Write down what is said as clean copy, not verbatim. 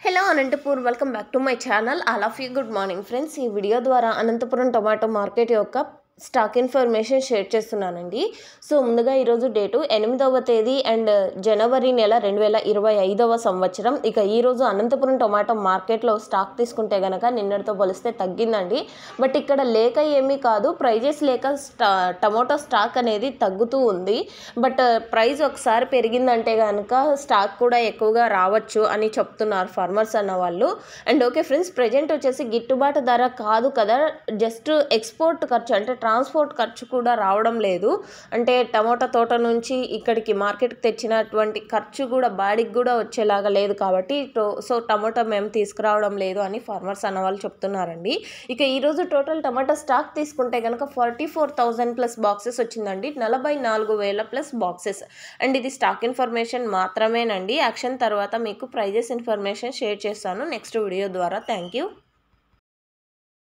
Hello Anantapur welcome back to my channel. All of you good morning friends. ఈ video ద్వారా Anantapuram tomato market యొక్క stock information share చేస్తున్నానండి. So ముందుగా ఈరోజు date 8వ తేదీ అండ్ జనవరి నెల 2025వ సంవత్సరం. ఇక ఈరోజు అనంతపురం టొమాటో మార్కెట్లో స్టాక్ తీసుకుంటే కనుక నిన్నటితో పోలిస్తే తగ్గిందండి. బట్ ఇక్కడ లేక ఏమీ కాదు, ప్రైజెస్ లేక టొమాటో స్టాక్ అనేది తగ్గుతూ ఉంది. బట్ ప్రైస్ ఒకసారి పెరిగిందంటే కనుక స్టాక్ కూడా ఎక్కువగా రావచ్చు అని చెప్తున్నారు ఫార్మర్స్ అన్న వాళ్ళు. అండ్ ఓకే ఫ్రెండ్స్, ప్రజెంట్ వచ్చేసి గిట్టుబాటు ధర కాదు కదా, జస్ట్ ఎక్స్పోర్ట్ ఖర్చు అంటే ట్రాన్స్పోర్ట్ ఖర్చు కూడా రావడం లేదు. అంటే టమోటా తోట నుంచి ఇక్కడికి మార్కెట్కి తెచ్చినటువంటి ఖర్చు కూడా బాడీకి కూడా వచ్చేలాగా లేదు కాబట్టి సో టమోటా మేము తీసుకురావడం లేదు అని ఫార్మర్స్ అన్న వాళ్ళు చెప్తున్నారండి. ఇక ఈరోజు టోటల్ టమాటా స్టాక్ తీసుకుంటే కనుక 44,000 ప్లస్ బాక్సెస్ వచ్చిందండి, 44,000 ప్లస్ బాక్సెస్. అండ్ ఇది స్టాక్ ఇన్ఫర్మేషన్ మాత్రమేనండి. యాక్షన్ తర్వాత మీకు ప్రైజెస్ ఇన్ఫర్మేషన్ షేర్ చేస్తాను నెక్స్ట్ వీడియో ద్వారా. Thank you.